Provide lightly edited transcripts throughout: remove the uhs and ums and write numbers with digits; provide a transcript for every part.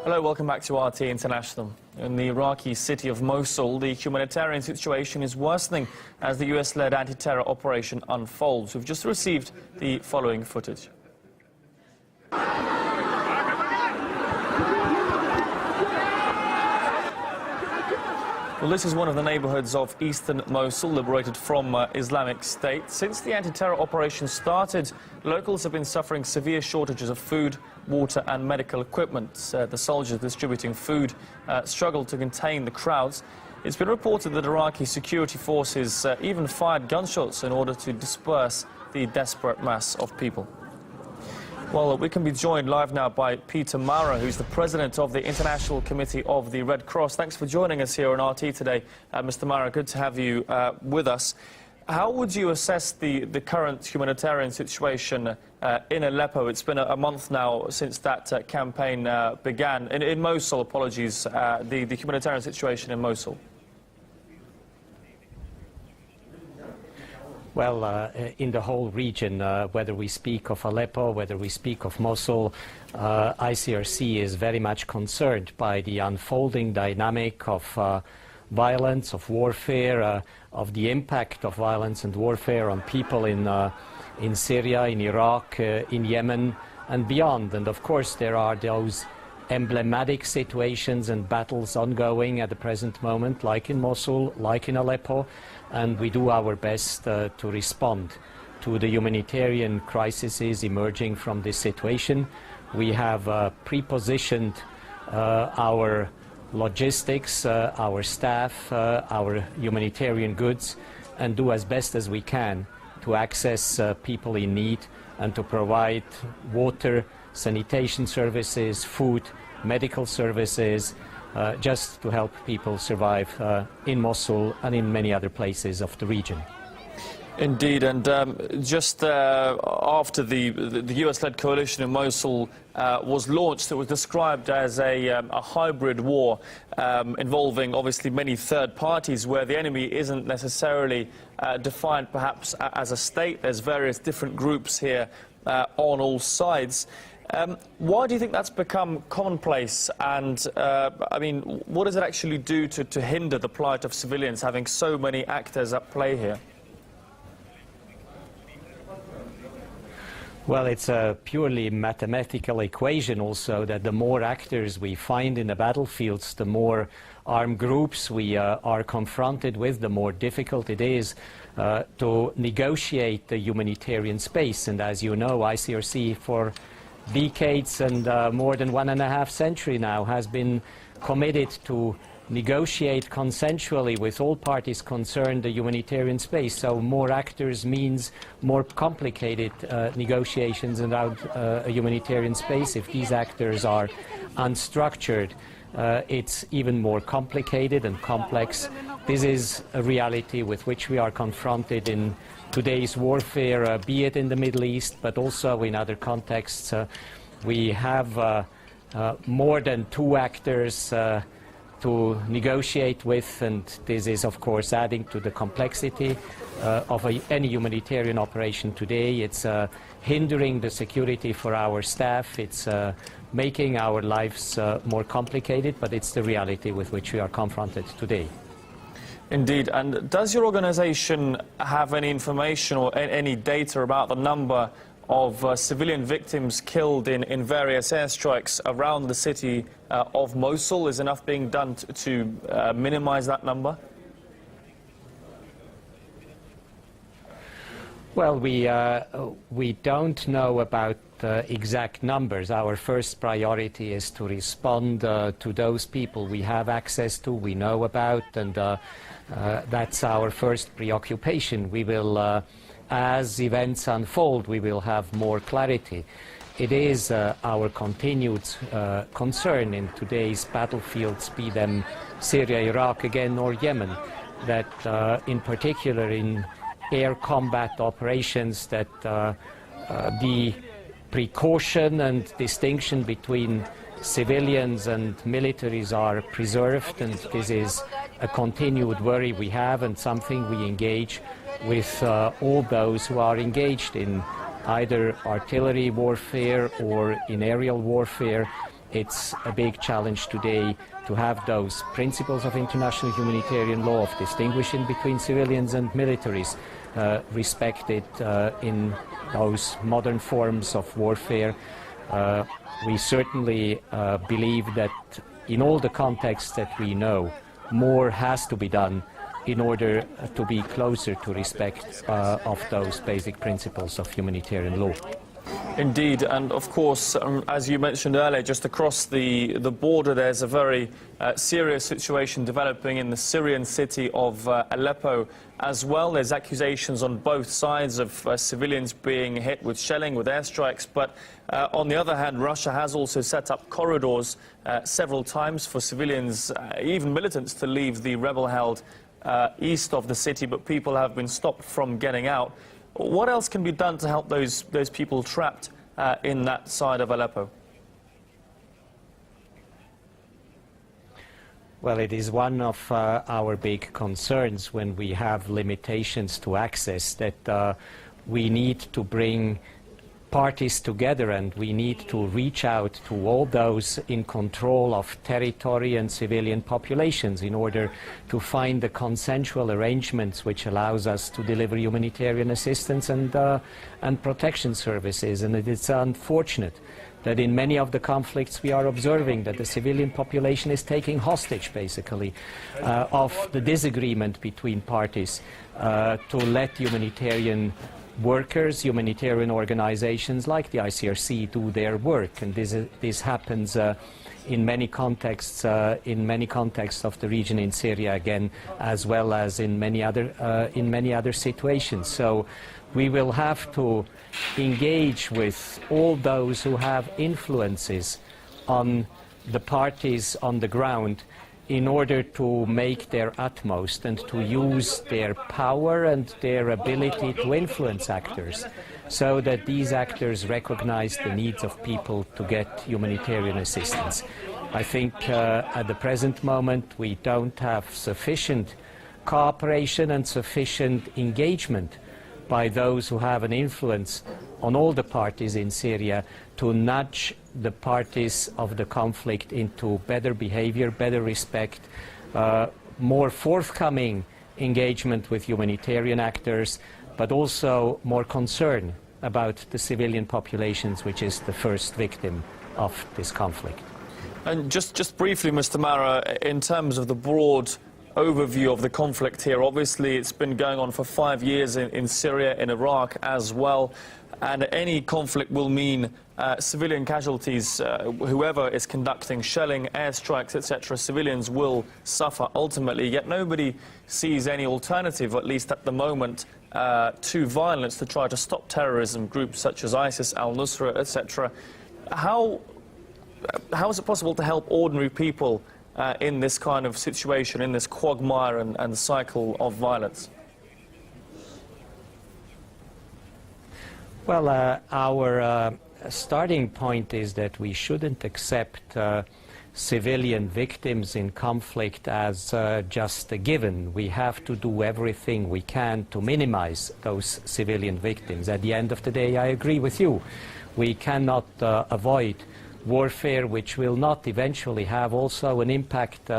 Hello, welcome back to RT International. In the Iraqi city of Mosul, the humanitarian situation is worsening as the US-led anti-terror operation unfolds. We've just received the following footage. Well, this is one of the neighborhoods of eastern Mosul, liberated from Islamic State. Since the anti-terror operation started, locals have been suffering severe shortages of food, water and medical equipment. The soldiers distributing food struggled to contain the crowds. It's been reported that Iraqi security forces even fired gunshots in order to disperse the desperate mass of people. Well, we can be joined live now by Peter Maurer, who's the president of the International Committee of the Red Cross. Thanks for joining us here on RT today. Mr. Maurer, good to have you with us. How would you assess the current humanitarian situation in Aleppo? It's been a month now since that campaign began. In Mosul, apologies, the humanitarian situation in Mosul. Well, in the whole region, whether we speak of Aleppo, whether we speak of Mosul, ICRC is very much concerned by the unfolding dynamic of violence, of warfare, of the impact of violence and warfare on people in Syria, in Iraq, in Yemen and beyond. And of course there are those emblematic situations and battles ongoing at the present moment, like in Mosul, like in Aleppo, and we do our best to respond to the humanitarian crises emerging from this situation. We have pre-positioned our logistics, our staff, our humanitarian goods, and do as best as we can to access people in need and to provide water, sanitation services, food, medical services, just to help people survive in Mosul and in many other places of the region. Indeed, and just after the US-led coalition in Mosul was launched, it was described as a hybrid war involving obviously many third parties, where the enemy isn't necessarily defined perhaps as a state. There's various different groups here on all sides. Why do you think that's become commonplace? And I mean, what does it actually do to hinder the plight of civilians, having so many actors at play here? Well, it's a purely mathematical equation also, that the more actors we find in the battlefields, the more armed groups we are confronted with, the more difficult it is to negotiate the humanitarian space. And as you know, ICRC for decades and more than 1.5 centuries now has been committed to negotiate consensually with all parties concerned the humanitarian space. So more actors means more complicated negotiations around a humanitarian space. If these actors are unstructured, it's even more complicated and complex. This is a reality with which we are confronted in today's warfare, be it in the Middle East, but also in other contexts. We have more than 2 actors to negotiate with, and this is of course adding to the complexity of any humanitarian operation today. It's hindering the security for our staff. It's making our lives more complicated, but it's the reality with which we are confronted today. Indeed. And does your organization have any information or any data about the number of civilian victims killed in various airstrikes around the city of Mosul? Is enough being done to minimize that number? Well, we don't know about exact numbers. Our first priority is to respond to those people we have access to, we know about, and that's our first preoccupation. We will, as events unfold, we will have more clarity. It is our continued concern in today's battlefields, be them Syria, Iraq again, or Yemen, that in particular in air combat operations, that the precaution and distinction between civilians and militaries are preserved, and this is a continued worry we have and something we engage with all those who are engaged in either artillery warfare or in aerial warfare It's a big challenge today to have those principles of international humanitarian law of distinguishing between civilians and militaries respected in those modern forms of warfare. We certainly believe that in all the contexts that we know, more has to be done in order to be closer to respect of those basic principles of humanitarian law. Indeed, and of course, as you mentioned earlier, just across the border, there's a very serious situation developing in the Syrian city of Aleppo as well. There's accusations on both sides of civilians being hit with shelling, with airstrikes, but on the other hand, Russia has also set up corridors several times for civilians, even militants, to leave the rebel-held east of the city, but people have been stopped from getting out. What else can be done to help those people trapped in that side of Aleppo? Well, it is one of our big concerns when we have limitations to access, that we need to bring parties together, and we need to reach out to all those in control of territory and civilian populations in order to find the consensual arrangements which allows us to deliver humanitarian assistance and protection services. And it is unfortunate that in many of the conflicts we are observing that the civilian population is taking hostage, basically, of the disagreement between parties to let humanitarian workers, humanitarian organizations like the ICRC do their work. And this happens in many contexts of the region in Syria again, as well as in many other situations. So we will have to engage with all those who have influences on the parties on the ground in order to make their utmost and to use their power and their ability to influence actors, so that these actors recognize the needs of people to get humanitarian assistance. I think at the present moment we don't have sufficient cooperation and sufficient engagement by those who have an influence on all the parties in Syria to nudge the parties of the conflict into better behavior, better respect, more forthcoming engagement with humanitarian actors, but also more concern about the civilian populations, which is the first victim of this conflict. And just briefly, Mr. Mara, in terms of the broad overview of the conflict here, obviously it's been going on for 5 years in Syria, in Iraq as well, and any conflict will mean civilian casualties. Whoever is conducting shelling, airstrikes, etc., civilians will suffer ultimately, yet nobody sees any alternative, at least at the moment, to violence to try to stop terrorism. Groups such as ISIS, al-Nusra, etc. How is it possible to help ordinary people in this kind of situation, in this quagmire and cycle of violence? Well, our starting point is that we shouldn't accept civilian victims in conflict as just a given. We have to do everything we can to minimize those civilian victims. At the end of the day, I agree with you. We cannot avoid warfare which will not eventually have also an impact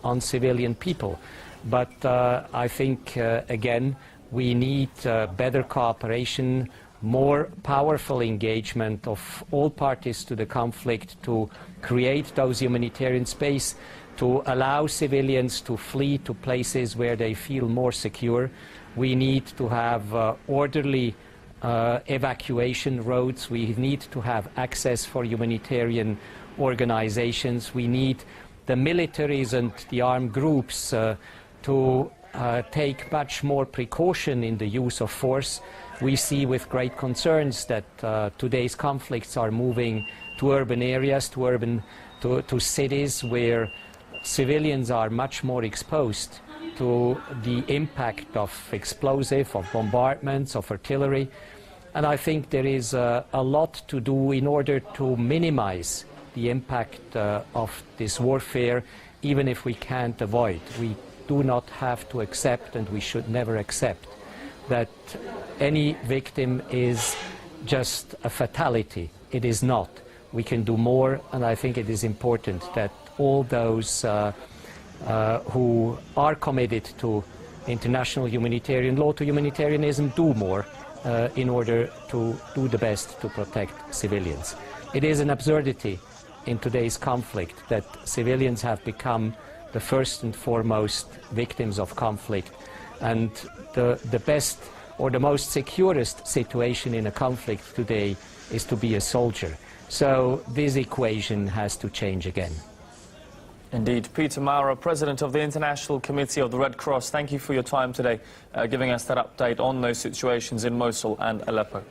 on civilian people. But I think, again, we need better cooperation, more powerful engagement of all parties to the conflict to create those humanitarian space, to allow civilians to flee to places where they feel more secure. We need to have orderly evacuation roads. We need to have access for humanitarian organizations. We need the militaries and the armed groups to take much more precaution in the use of force. We see with great concerns that today's conflicts are moving to urban areas, to cities where civilians are much more exposed to the impact of explosive, of bombardments, of artillery. And I think there is a lot to do in order to minimize the impact of this warfare, even if we can't avoid. We do not have to accept, and we should never accept, that any victim is just a fatality. It is not. we can do more, and I think it is important that all those who are committed to international humanitarian law, to humanitarianism, do more in order to do the best to protect civilians. It is an absurdity in today's conflict that civilians have become the first and foremost victims of conflict, and the best or the most securest situation in a conflict today is to be a soldier. So this equation has to change again. Indeed. Peter Maurer, President of the International Committee of the Red Cross, thank you for your time today, giving us that update on those situations in Mosul and Aleppo.